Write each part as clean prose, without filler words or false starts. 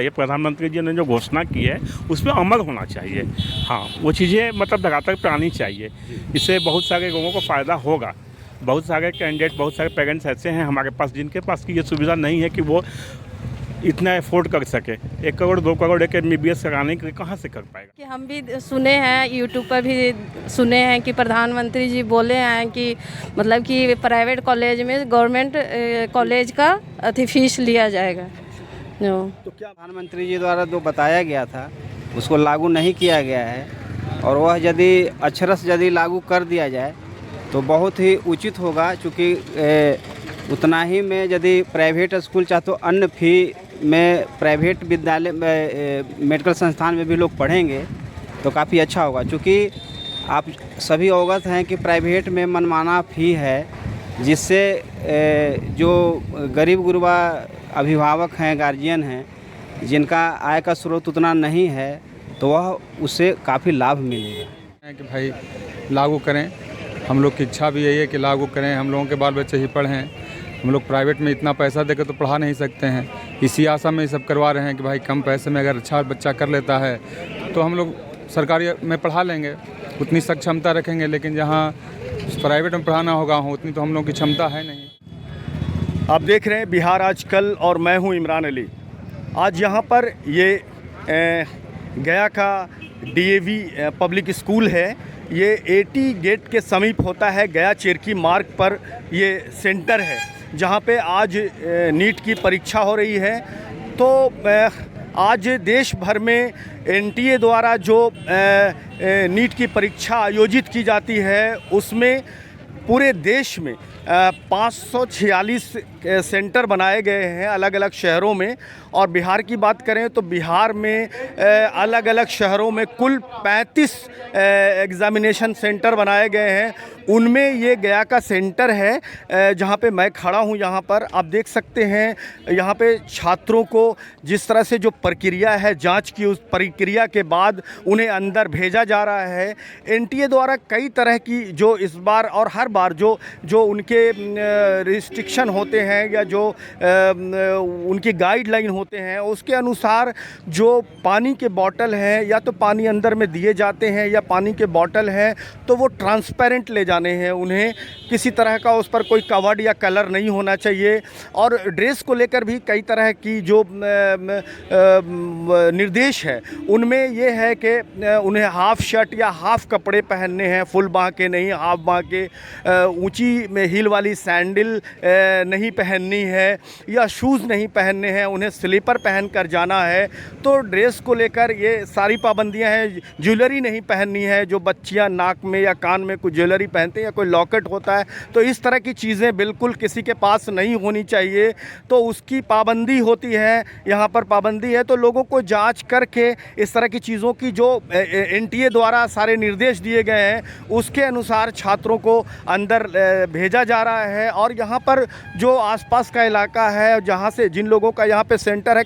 ये प्रधानमंत्री जी ने जो घोषणा की है उसमें अमल होना चाहिए। हाँ, वो चीज़ें मतलब धरातल पर आनी चाहिए। इससे बहुत सारे लोगों को फ़ायदा होगा। बहुत सारे कैंडिडेट, बहुत सारे पेरेंट्स ऐसे हैं हमारे पास जिनके पास की ये सुविधा नहीं है कि वो इतना अफोर्ड कर सके। 1 करोड़ 2 करोड़ एक MBBS कराने के लिए कहाँ से कर पाएगा। कि हम भी सुने हैं, यूट्यूब पर भी सुने हैं कि प्रधानमंत्री जी बोले हैं कि मतलब कि प्राइवेट कॉलेज में गवर्नमेंट कॉलेज का फीस लिया जाएगा। तो क्या प्रधानमंत्री जी द्वारा जो बताया गया था उसको लागू नहीं किया गया है, और वह यदि अक्षरश यदि लागू कर दिया जाए तो बहुत ही उचित होगा। चूँकि उतना ही में यदि प्राइवेट स्कूल चाहे तो अन्य फी में प्राइवेट विद्यालय मेडिकल संस्थान में भी लोग पढ़ेंगे तो काफ़ी अच्छा होगा। चूँकि आप सभी अवगत हैं कि प्राइवेट में मनमाना फ़ी है, जिससे जो गरीब गुरबा अभिभावक हैं, गार्जियन हैं, जिनका आय का स्रोत उतना नहीं है, तो वह उससे काफ़ी लाभ मिलेगा। कि भाई लागू करें, हम लोग की इच्छा भी यही है कि लागू करें। हम लोगों के बाल बच्चे ही पढ़ें। हम लोग प्राइवेट में इतना पैसा देकर तो पढ़ा नहीं सकते हैं, इसी आशा में ये सब करवा रहे हैं कि भाई कम पैसे में अगर अच्छा बच्चा कर लेता है तो हम लोग सरकारी में पढ़ा लेंगे, उतनी सक्षमता रखेंगे। लेकिन जहाँ प्राइवेट में पढ़ाना होगा उतनी तो हम लोग की क्षमता है नहीं। आप देख रहे हैं बिहार आजकल और मैं हूं इमरान अली। आज यहां पर ये गया का DAV पब्लिक स्कूल है। ये AT गेट के समीप होता है। गया चेरकी मार्ग पर ये सेंटर है जहां पे आज नीट की परीक्षा हो रही है। तो आज देश भर में NTA द्वारा जो नीट की परीक्षा आयोजित की जाती है उसमें पूरे देश में 546 सेंटर बनाए गए हैं अलग अलग शहरों में। और बिहार की बात करें तो बिहार में अलग अलग शहरों में कुल 35 एग्ज़ामिनेशन सेंटर बनाए गए हैं। उनमें ये गया का सेंटर है जहाँ पे मैं खड़ा हूँ। यहाँ पर आप देख सकते हैं, यहाँ पे छात्रों को जिस तरह से जो प्रक्रिया है जांच की, उस प्रक्रिया के बाद उन्हें अंदर भेजा जा रहा है। NTA द्वारा कई तरह की जो इस बार और हर बार जो उनके रिस्ट्रिक्शन होते हैं या जो उनकी गाइडलाइन होते हैं उसके अनुसार जो पानी के बॉटल हैं या तो पानी अंदर में दिए जाते हैं या पानी के बॉटल हैं तो वो ट्रांसपेरेंट ले जाने हैं। उन्हें किसी तरह का उस पर कोई कवर्ड या कलर नहीं होना चाहिए। और ड्रेस को लेकर भी कई तरह की जो निर्देश है उनमें ये है कि उन्हें हाफ शर्ट या हाफ कपड़े पहनने हैं, फुल बाँह के नहीं, हाफ बाँह के। ऊंची में हील वाली सैंडल नहीं पहननी है या शूज़ नहीं पहनने हैं, उन्हें स्लीपर पहन कर जाना है। तो ड्रेस को लेकर ये सारी पाबंदियां हैं। ज्वेलरी नहीं पहननी है, जो बच्चियां नाक में या कान में कुछ ज्वेलरी पहनते हैं या कोई लॉकेट होता है तो इस तरह की चीज़ें बिल्कुल किसी के पास नहीं होनी चाहिए। तो उसकी पाबंदी होती है, यहाँ पर पाबंदी है। तो लोगों को जांच करके इस तरह की चीज़ों की जो NTA द्वारा सारे निर्देश दिए गए हैं उसके अनुसार छात्रों को अंदर भेजा जा रहा है। और यहाँ पर जो आसपास का इलाका है जहाँ से जिन लोगों का यहाँ पे सेंटर है,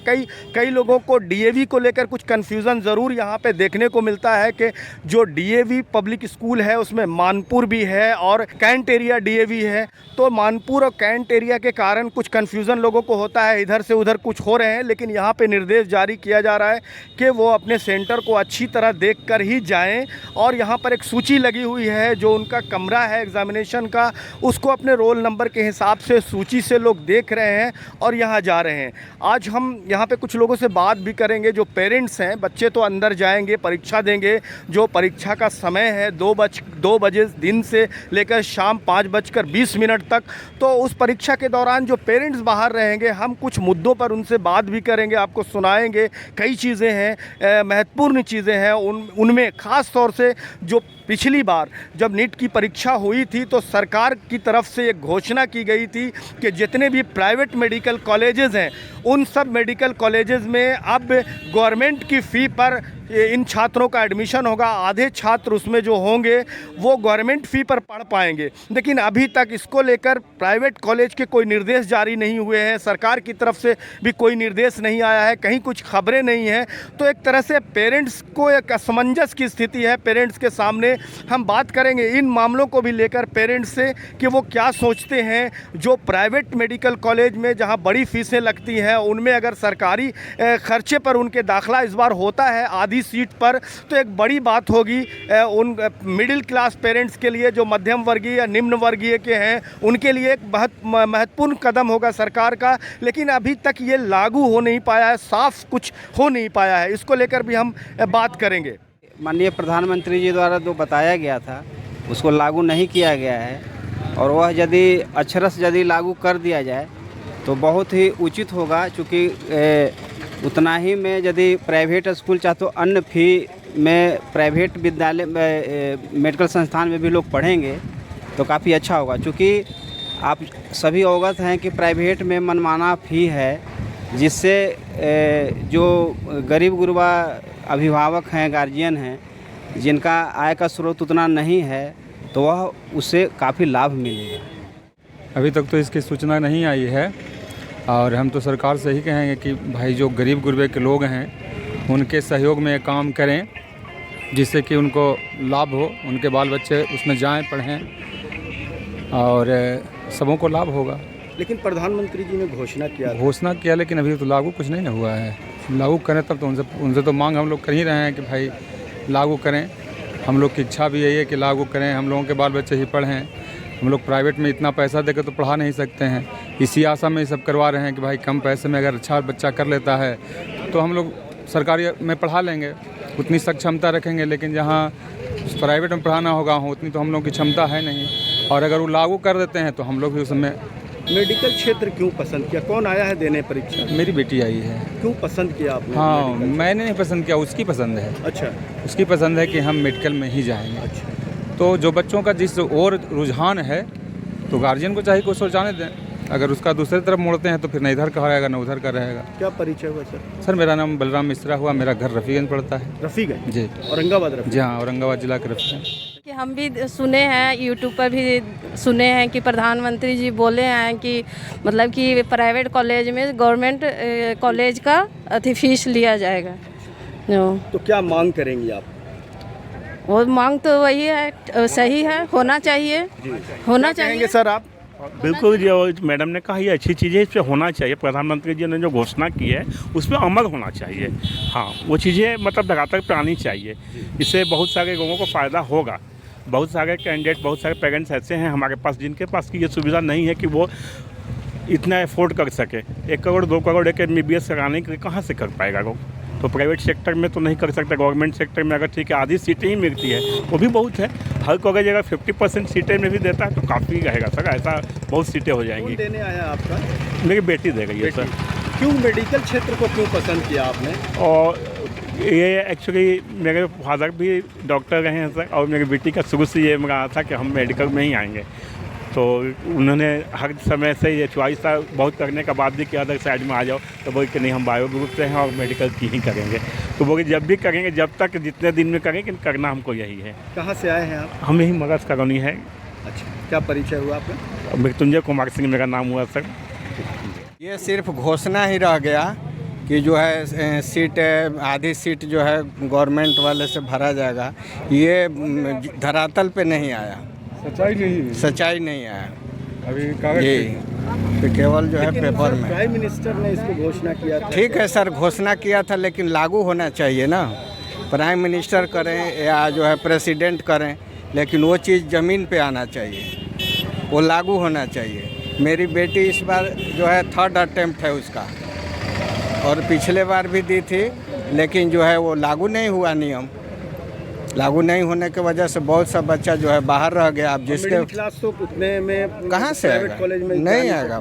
कई लोगों को DAV को लेकर कुछ कन्फ्यूज़न ज़रूर यहाँ पे देखने को मिलता है कि जो DAV पब्लिक स्कूल है उसमें मानपुर भी है और कैंट एरिया DAV है। तो मानपुर और कैंट एरिया के कारण कुछ कन्फ्यूज़न लोगों को होता है, इधर से उधर कुछ हो रहे हैं। लेकिन यहाँ पे निर्देश जारी किया जा रहा है कि वो अपने सेंटर को अच्छी तरह देख कर ही जाएँ। और यहाँ पर एक सूची लगी हुई है, जो उनका कमरा है एग्ज़ामिनेशन का, उसको अपने रोल नंबर के हिसाब से सूची से लोग देख रहे हैं और यहाँ जा रहे हैं। आज हम यहाँ पे कुछ लोगों से बात भी करेंगे। जो पेरेंट्स हैं, बच्चे तो अंदर जाएंगे, परीक्षा देंगे। जो परीक्षा का समय है 2 बजे दिन से लेकर शाम 5:20 तक, तो उस परीक्षा के दौरान जो पेरेंट्स बाहर रहेंगे, हम कुछ मुद्दों पर उनसे बात भी करेंगे, आपको सुनाएंगे। कई चीज़ें हैं, महत्वपूर्ण चीज़ें हैं। उनमें ख़ास तौर से जो पिछली बार जब नीट की परीक्षा हुई थी तो सरकार की तरफ से एक घोषणा की गई थी कि जितने भी प्राइवेट मेडिकल कॉलेजेस हैं उन सब मेडिकल कॉलेजेस में अब गवर्नमेंट की फ़ी पर इन छात्रों का एडमिशन होगा, आधे छात्र उसमें जो होंगे वो गवर्नमेंट फ़ी पर पढ़ पाएंगे। लेकिन अभी तक इसको लेकर प्राइवेट कॉलेज के कोई निर्देश जारी नहीं हुए हैं, सरकार की तरफ से भी कोई निर्देश नहीं आया है, कहीं कुछ खबरें नहीं हैं। तो एक तरह से पेरेंट्स को एक असमंजस की स्थिति है। पेरेंट्स के सामने हम बात करेंगे इन मामलों को भी लेकर पेरेंट्स से कि वो क्या सोचते हैं। जो प्राइवेट मेडिकल कॉलेज में जहाँ बड़ी फीसें लगती हैं, उनमें अगर सरकारी खर्चे पर उनके दाखिला इस बार होता है आधी सीट पर, तो एक बड़ी बात होगी उन मिडिल क्लास पेरेंट्स के लिए, जो मध्यम वर्गीय या निम्न वर्गीय के हैं, उनके लिए एक बहुत महत्वपूर्ण कदम होगा सरकार का। लेकिन अभी तक ये लागू हो नहीं पाया है, साफ कुछ हो नहीं पाया है। इसको लेकर भी हम बात करेंगे। माननीय प्रधानमंत्री जी द्वारा जो बताया गया था उसको लागू नहीं किया गया है, और वह यदि अक्षरश यदि लागू कर दिया जाए तो बहुत ही उचित होगा। चूँकि उतना ही में यदि प्राइवेट स्कूल चाहे तो अन्य फी में प्राइवेट विद्यालय मेडिकल संस्थान में भी लोग पढ़ेंगे तो काफ़ी अच्छा होगा। चूँकि आप सभी अवगत हैं कि प्राइवेट में मनमाना फ़ी है, जिससे जो गरीब गुरबा अभिभावक हैं, गार्जियन हैं, जिनका आय का स्रोत उतना नहीं है, तो वह उससे काफ़ी लाभ मिलेगा। अभी तक तो इसकी सूचना नहीं आई है, और हम तो सरकार से ही कहेंगे कि भाई जो गरीब गुरबे के लोग हैं उनके सहयोग में काम करें, जिससे कि उनको लाभ हो, उनके बाल बच्चे उसमें जाएं, पढ़ें और सबों को लाभ होगा। लेकिन प्रधानमंत्री जी ने घोषणा किया, लेकिन अभी तो लागू कुछ नहीं हुआ है। लागू करें तब तो उनसे तो मांग हम लोग कर ही रहे हैं कि भाई लागू करें। हम लोग की इच्छा भी यही है कि लागू करें, हम लोगों के बाल बच्चे ही पढ़ें। हम लोग प्राइवेट में इतना पैसा देकर तो पढ़ा नहीं सकते हैं, इसी आशा में ये सब करवा रहे हैं कि भाई कम पैसे में अगर अच्छा बच्चा कर लेता है तो हम लोग सरकारी में पढ़ा लेंगे, उतनी सक्षमता रखेंगे। लेकिन जहाँ प्राइवेट में पढ़ाना होगा उतनी तो हम लोग की क्षमता है नहीं, और अगर वो लागू कर देते हैं तो हम लोग भी उसमें। मेडिकल क्षेत्र क्यों पसंद किया? कौन आया है देने परीक्षा? मेरी बेटी आई है। क्यों पसंद किया आपने? हाँ, मैंने नहीं पसंद किया, उसकी पसंद है। अच्छा, उसकी पसंद है कि हम मेडिकल में ही जाएंगे। अच्छा, तो जो बच्चों का जिस और रुझान है तो गार्जियन को चाहिए कि उसको जाने दें। अगर उसका दूसरी तरफ मोड़ते हैं तो फिर न इधर का रहेगा न उधर का रहेगा। क्या परिचय हुआ सर? सर मेरा नाम बलराम मिश्रा हुआ, मेरा घर रफ़ीगंज पड़ता है। रफ़ीगंज जी, औरंगाबाद। जी हाँ, औरंगाबाद जिला के रफ़ीगंज। कि हम भी सुने हैं, यूट्यूब पर भी सुने हैं कि प्रधानमंत्री जी बोले हैं कि मतलब कि प्राइवेट कॉलेज में गवर्नमेंट कॉलेज का फीस लिया जाएगा। तो क्या मांग करेंगी आप? वो मांग तो वही है, सही है, होना चाहिए, होना चाहिए सर आप? बिल्कुल, जो मैडम ने कहा ये अच्छी चीज़ है, इस पर होना चाहिए। प्रधानमंत्री जी ने जो घोषणा की है उस पर अमल होना चाहिए। हाँ, वो चीज़ें मतलब लगातार पे आनी चाहिए। इससे बहुत सारे लोगों को फ़ायदा होगा। बहुत सारे कैंडिडेट, बहुत सारे पेरेंट्स ऐसे हैं हमारे पास जिनके पास की ये सुविधा नहीं है कि वो इतना अफोर्ड कर सके। 1 करोड़ 2 करोड़ एक MBBS कराने के लिए कहाँ से कर पाएगा लोग? तो प्राइवेट सेक्टर में तो नहीं कर सकता। गवर्नमेंट सेक्टर में अगर ठीक है आधी सीटें ही मिलती है वो भी बहुत है। हर कॉलेज अगर 50% सीटें में भी देता है तो काफ़ी रहेगा सर, ऐसा बहुत सीटें हो जाएंगी। देने आया आपका? मेरी बेटी दे गई है सर। क्यों मेडिकल क्षेत्र को क्यों पसंद किया आपने? और ये एक्चुअली मेरे फादर भी डॉक्टर रहे हैं सर, और मेरी बेटी का शुरू से ये रहा था कि हम मेडिकल में ही आएंगे। तो उन्होंने हर समय से ये चॉइस था, बहुत करने के बाद भी कि अदर साइड में आ जाओ, तो बोले कि नहीं हम बायो ग्रुप से हैं और मेडिकल की ही करेंगे। तो बोले जब भी करेंगे, जब तक जितने दिन में करेंगे, करना हमको यही है। कहाँ से आए हैं आप? हम यही मगध कॉलोनी है। अच्छा, क्या परिचय हुआ आपका? मृत्युंजय कुमार सिंह मेरा नाम हुआ सर। ये सिर्फ घोषणा ही रह गया कि जो है सीट आधी सीट जो है गवर्नमेंट वाले से भरा जाएगा, ये धरातल पे नहीं आया, सच्चाई नहीं आया अभी जी। तो केवल जो है पेपर में। प्राइम मिनिस्टर ने इसको घोषणा किया था। ठीक है सर, घोषणा किया था, लेकिन लागू होना चाहिए ना। प्राइम मिनिस्टर करें या जो है प्रेसिडेंट करें, लेकिन वो चीज़ ज़मीन पे आना चाहिए, वो लागू होना चाहिए। मेरी बेटी इस बार जो है 3rd अटेम्प्ट है उसका, और पिछले बार भी दी थी, लेकिन जो है वो लागू नहीं हुआ नियम। लागू नहीं होने की वजह से बहुत सा बच्चा जो है बाहर रह गया। अब जिसके क्लास तो उतने में कहाँ से आएगा? कॉलेज में नहीं आएगा।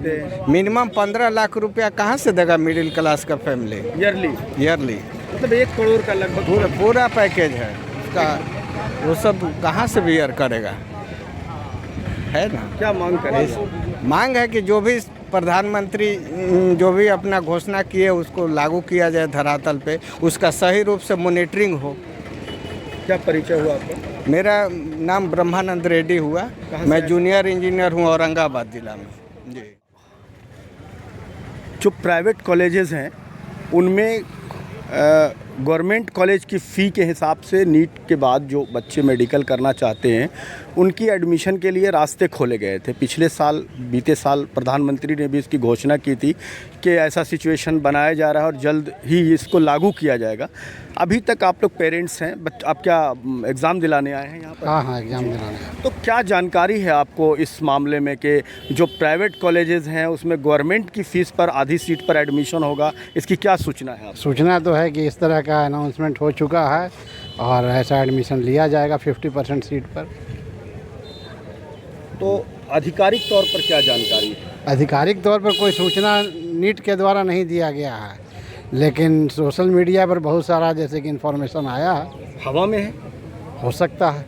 मिनिमम 15 लाख रुपया कहाँ से देगा मिडिल क्लास का फैमिली? ईयरली मतलब 1 करोड़ का लगभग पूरा पैकेज है उसका, वो सब कहाँ से बियर करेगा? है ना। क्या मांग करें? मांग है कि जो भी प्रधानमंत्री जो भी अपना घोषणा किए उसको लागू किया जाए धरातल पे, उसका सही रूप से मॉनिटरिंग हो। क्या परिचय हुआ आपका? मेरा नाम ब्रह्मानंद रेड्डी हुआ, मैं जूनियर इंजीनियर हूँ औरंगाबाद ज़िला में जी। जो प्राइवेट कॉलेजेस हैं उनमें गवर्नमेंट कॉलेज की फ़ी के हिसाब से नीट के बाद जो बच्चे मेडिकल करना चाहते हैं उनकी एडमिशन के लिए रास्ते खोले गए थे। पिछले साल, बीते साल प्रधानमंत्री ने भी इसकी घोषणा की थी कि ऐसा सिचुएशन बनाया जा रहा है और जल्द ही इसको लागू किया जाएगा। अभी तक आप लोग पेरेंट्स हैं, बट आप क्या एग्ज़ाम दिलाने आए हैं यहाँ पर? हाँ, एग्ज़ाम दिलाने। तो क्या जानकारी है आपको इस मामले में कि जो प्राइवेट कॉलेजेस हैं उसमें गवर्नमेंट की फ़ीस पर आधी सीट पर एडमिशन होगा, इसकी क्या सूचना है आप? सूचना तो है कि इस तरह का अनाउंसमेंट हो चुका है और ऐसा एडमिशन लिया जाएगा 50% सीट पर। तो आधिकारिक तौर पर क्या जानकारी है? आधिकारिक तौर पर कोई सूचना नीट के द्वारा नहीं दिया गया है, लेकिन सोशल मीडिया पर बहुत सारा जैसे कि इन्फॉर्मेशन आया है। हवा में है, हो सकता है,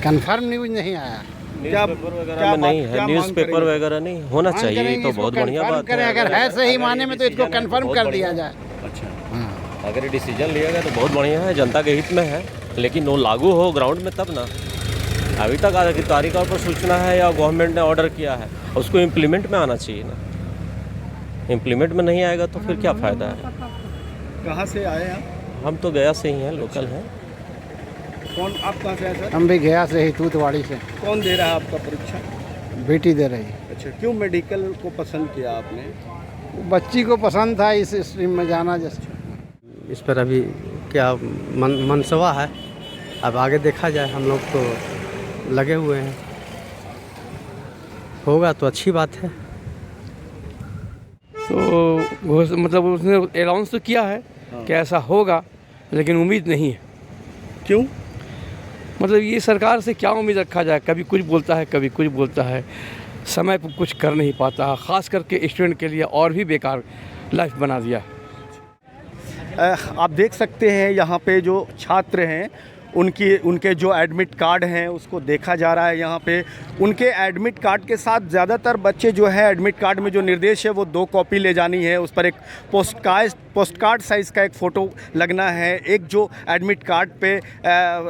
कंफर्म न्यूज़ नहीं आया। न्यूज़पेपर वगैरह में नहीं है, न्यूज़पेपर वगैरह नहीं होना चाहिए, तो बहुत बढ़िया बात है। अगर है सही माने में तो इसको कंफर्म कर दिया जाए। अच्छा, अगर डिसीजन लिया गया तो बहुत बढ़िया है, जनता के हित में है, लेकिन वो लागू हो ग्राउंड में तब ना। अभी तक आधिकारिक तौर पर सूचना है या गवर्नमेंट ने ऑर्डर किया है, उसको इम्प्लीमेंट में आना चाहिए ना। इम्प्लीमेंट में नहीं आएगा तो फिर क्या फ़ायदा है? कहाँ से आए आप? हम तो गया से ही हैं, लोकल हैं। कौन, आप कहाँ से आए सर? हम भी गया से ही, तूतवाड़ी से। कौन दे रहा है आपका परीक्षा? बेटी दे रही है। अच्छा, क्यों मेडिकल को पसंद किया आपने? बच्ची को पसंद था इस स्ट्रीम में जाना। जैसे इस पर अभी क्या मनसवा है, अब आगे देखा जाए। हम लोग तो लगे हुए हैं, होगा तो अच्छी बात है। तो मतलब उसने अनाउंस तो किया है कि ऐसा होगा, लेकिन उम्मीद नहीं है। क्यों? मतलब ये सरकार से क्या उम्मीद रखा जाए, कभी कुछ बोलता है कभी कुछ बोलता है, समय पर कुछ कर नहीं पाता, ख़ास करके स्टूडेंट के लिए और भी बेकार लाइफ बना दिया है। आप देख सकते हैं यहाँ पे जो छात्र हैं उनके जो एडमिट कार्ड हैं उसको देखा जा रहा है। यहाँ पे उनके एडमिट कार्ड के साथ ज़्यादातर बच्चे जो है एडमिट कार्ड में जो निर्देश है वो 2 कॉपी ले जानी है, उस पर एक पोस्ट कार्ड साइज़ का एक फ़ोटो लगना है। एक जो एडमिट कार्ड पे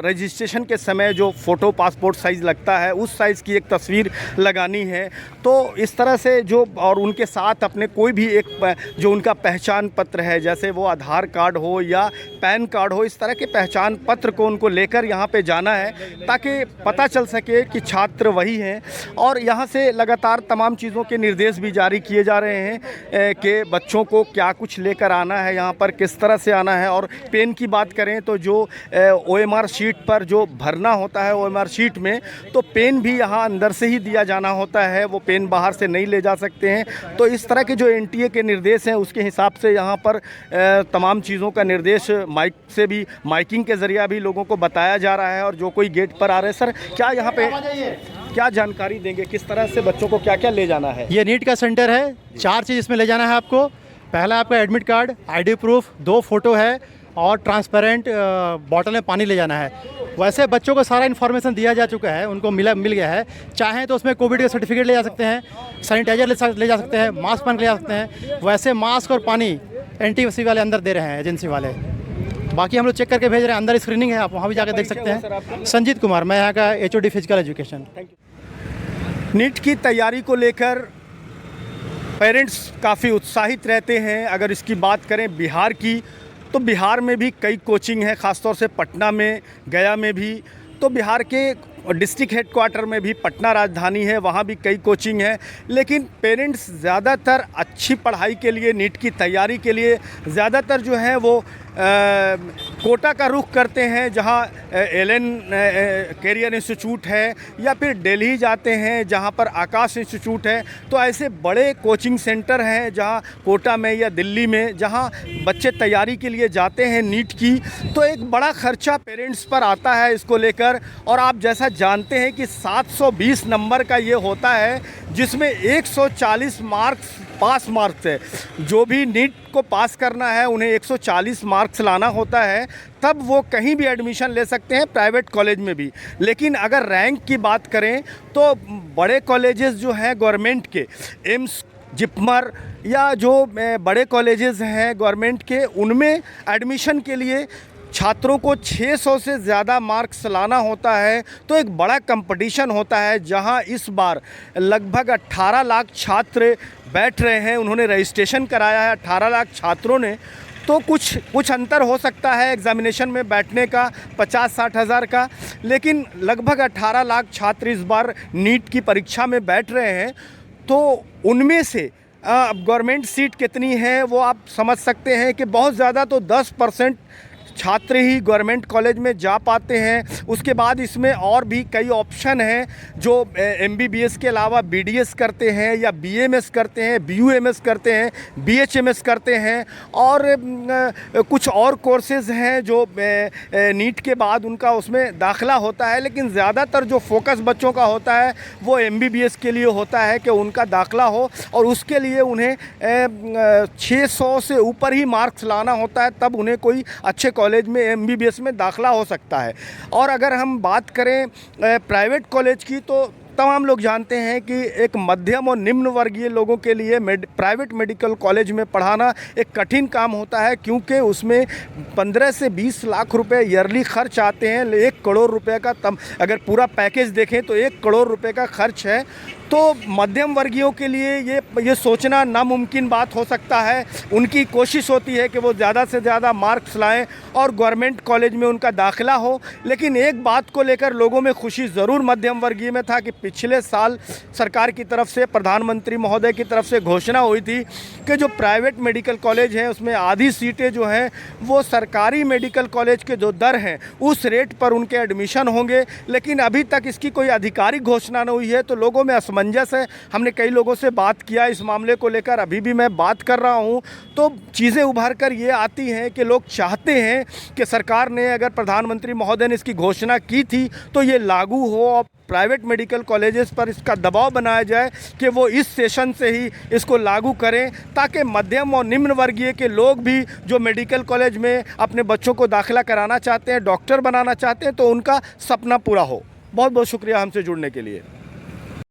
रजिस्ट्रेशन के समय जो फ़ोटो पासपोर्ट साइज़ लगता है उस साइज़ की एक तस्वीर लगानी है। तो इस तरह से जो, और उनके साथ अपने कोई भी एक जो उनका पहचान पत्र है, जैसे वो आधार कार्ड हो या पैन कार्ड हो, इस तरह के पहचान पत्र को उनको लेकर यहाँ पे जाना है ताकि पता चल सके कि छात्र वही हैं। और यहाँ से लगातार तमाम चीज़ों के निर्देश भी जारी किए जा रहे हैं कि बच्चों को क्या कुछ लेकर आना है, यहाँ पर किस तरह से आना है। और पेन की बात करें तो जो OMR शीट पर जो भरना होता है OMR शीट में, तो पेन भी यहाँ अंदर से ही दिया जाना होता है, वो पेन बाहर से नहीं ले जा सकते हैं। तो इस तरह के जो NTA के निर्देश हैं उसके हिसाब से यहाँ पर तमाम चीज़ों का निर्देश माइक से भी, माइकिंग के ज़रिए भी लोगों को बताया जा रहा है। और जो कोई गेट पर आ रहे हैं, सर क्या यहाँ पे क्या जानकारी देंगे, किस तरह से बच्चों को क्या क्या ले जाना है? ये नीट का सेंटर है, 4 चीज़ इसमें ले जाना है आपको। पहला आपका admit card, ID proof, 2 photo है और ट्रांसपेरेंट बॉटल में पानी ले जाना है। वैसे बच्चों को सारा इन्फॉर्मेशन दिया जा चुका है, उनको मिल गया है। चाहें तो उसमें कोविड का सर्टिफिकेट ले जा सकते हैं, सैनिटाइजर ले जा सकते हैं, मास्क पहन के ले जा सकते हैं। वैसे मास्क और पानी NTPC वाले अंदर दे रहे हैं, एजेंसी वाले। बाकी हम लोग चेक करके भेज रहे हैं, अंदर स्क्रीनिंग है, आप वहाँ भी जाकर देख सकते हैं। संजीत कुमार, मैं यहाँ का HOD फिजिकल एजुकेशन। नीट की तैयारी को लेकर पेरेंट्स काफ़ी उत्साहित रहते हैं। अगर इसकी बात करें बिहार की, तो बिहार में भी कई कोचिंग हैं, ख़ासतौर से पटना में, गया में भी। तो बिहार के डिस्ट्रिक्ट हेडक्वार्टर में भी, पटना राजधानी है, वहाँ भी कई कोचिंग है। लेकिन पेरेंट्स ज़्यादातर अच्छी पढ़ाई के लिए, नीट की तैयारी के लिए ज़्यादातर जो है वो कोटा का रुख करते हैं, जहाँ एलन कैरियर इंस्टीट्यूट है, या फिर दिल्ली जाते हैं जहाँ पर आकाश इंस्टीट्यूट है। तो ऐसे बड़े कोचिंग सेंटर हैं जहाँ कोटा में या दिल्ली में, जहाँ बच्चे तैयारी के लिए जाते हैं नीट की। तो एक बड़ा खर्चा पेरेंट्स पर आता है इसको लेकर। और आप जैसा जानते हैं कि 720 नंबर का ये होता है, जिसमें 140 मार्क्स पास मार्क्स है। जो भी नीट को पास करना है उन्हें 140 मार्क्स लाना होता है, तब वो कहीं भी एडमिशन ले सकते हैं, प्राइवेट कॉलेज में भी। लेकिन अगर रैंक की बात करें तो बड़े कॉलेजेस जो हैं गवर्नमेंट के, एम्स जिपमर या जो बड़े कॉलेजेस हैं गवर्नमेंट के, उनमें एडमिशन के लिए छात्रों को 600 से ज़्यादा मार्क्स लाना होता है। तो एक बड़ा कंपटीशन होता है, जहां इस बार लगभग 18 लाख छात्र बैठ रहे हैं। उन्होंने रजिस्ट्रेशन कराया है 18 लाख छात्रों ने। तो कुछ अंतर हो सकता है एग्ज़ामिनेशन में बैठने का 50-60 हज़ार का, लेकिन लगभग 18 लाख छात्र इस बार नीट की परीक्षा में बैठ रहे हैं। तो उनमें से गवर्नमेंट सीट कितनी है वो आप समझ सकते हैं कि बहुत ज़्यादा तो 10% छात्र ही गवर्नमेंट कॉलेज में जा पाते हैं। उसके बाद इसमें और भी कई ऑप्शन हैं, जो MBBS के अलावा BDS करते हैं या BMS करते हैं, BUMS करते हैं, BHMS करते हैं, और कुछ और कोर्सेज़ हैं जो नीट के बाद उनका उसमें दाखिला होता है। लेकिन ज़्यादातर जो फोकस बच्चों का होता है वो MBBS के लिए होता है कि उनका दाखिला हो, और उसके लिए उन्हें 600 से ऊपर ही मार्क्स लाना होता है, तब उन्हें कोई अच्छे कॉलेज में MBBS में दाखिला हो सकता है। और अगर हम बात करें प्राइवेट कॉलेज की, तो तमाम लोग जानते हैं कि एक मध्यम और निम्न वर्गीय लोगों के लिए प्राइवेट मेडिकल कॉलेज में पढ़ाना एक कठिन काम होता है, क्योंकि उसमें 15 से 20 लाख रुपए ईयरली खर्च आते हैं। 1 करोड़ रुपए का अगर पूरा पैकेज देखें तो 1 करोड़ रुपए का खर्च है। तो मध्यम वर्गीयों के लिए ये सोचना नामुमकिन बात हो सकता है। उनकी कोशिश होती है कि वो ज़्यादा से ज़्यादा मार्क्स लाएं और गवर्नमेंट कॉलेज में उनका दाखिला हो। लेकिन एक बात को लेकर लोगों में खुशी ज़रूर मध्यम वर्गीय में था कि पिछले साल सरकार की तरफ से, प्रधानमंत्री महोदय की तरफ से घोषणा हुई थी कि जो प्राइवेट मेडिकल कॉलेज हैं उसमें आधी सीटें जो हैं वो सरकारी मेडिकल कॉलेज के जो दर हैं उस रेट पर उनके एडमिशन होंगे। लेकिन अभी तक इसकी कोई आधिकारिक घोषणा नहीं हुई है, तो लोगों में असमंजस है। हमने कई लोगों से बात किया इस मामले को लेकर, अभी भी मैं बात कर रहा हूं, तो चीज़ें उभर कर ये आती हैं कि लोग चाहते हैं कि सरकार ने, अगर प्रधानमंत्री महोदय ने इसकी घोषणा की थी, तो ये लागू हो और प्राइवेट मेडिकल कॉलेजेस पर इसका दबाव बनाया जाए कि वो इस सेशन से ही इसको लागू करें, ताकि मध्यम और निम्न वर्गीय के लोग भी जो मेडिकल कॉलेज में अपने बच्चों को दाखिला कराना चाहते हैं, डॉक्टर बनाना चाहते हैं, तो उनका सपना पूरा हो। बहुत बहुत शुक्रिया हमसे जुड़ने के लिए।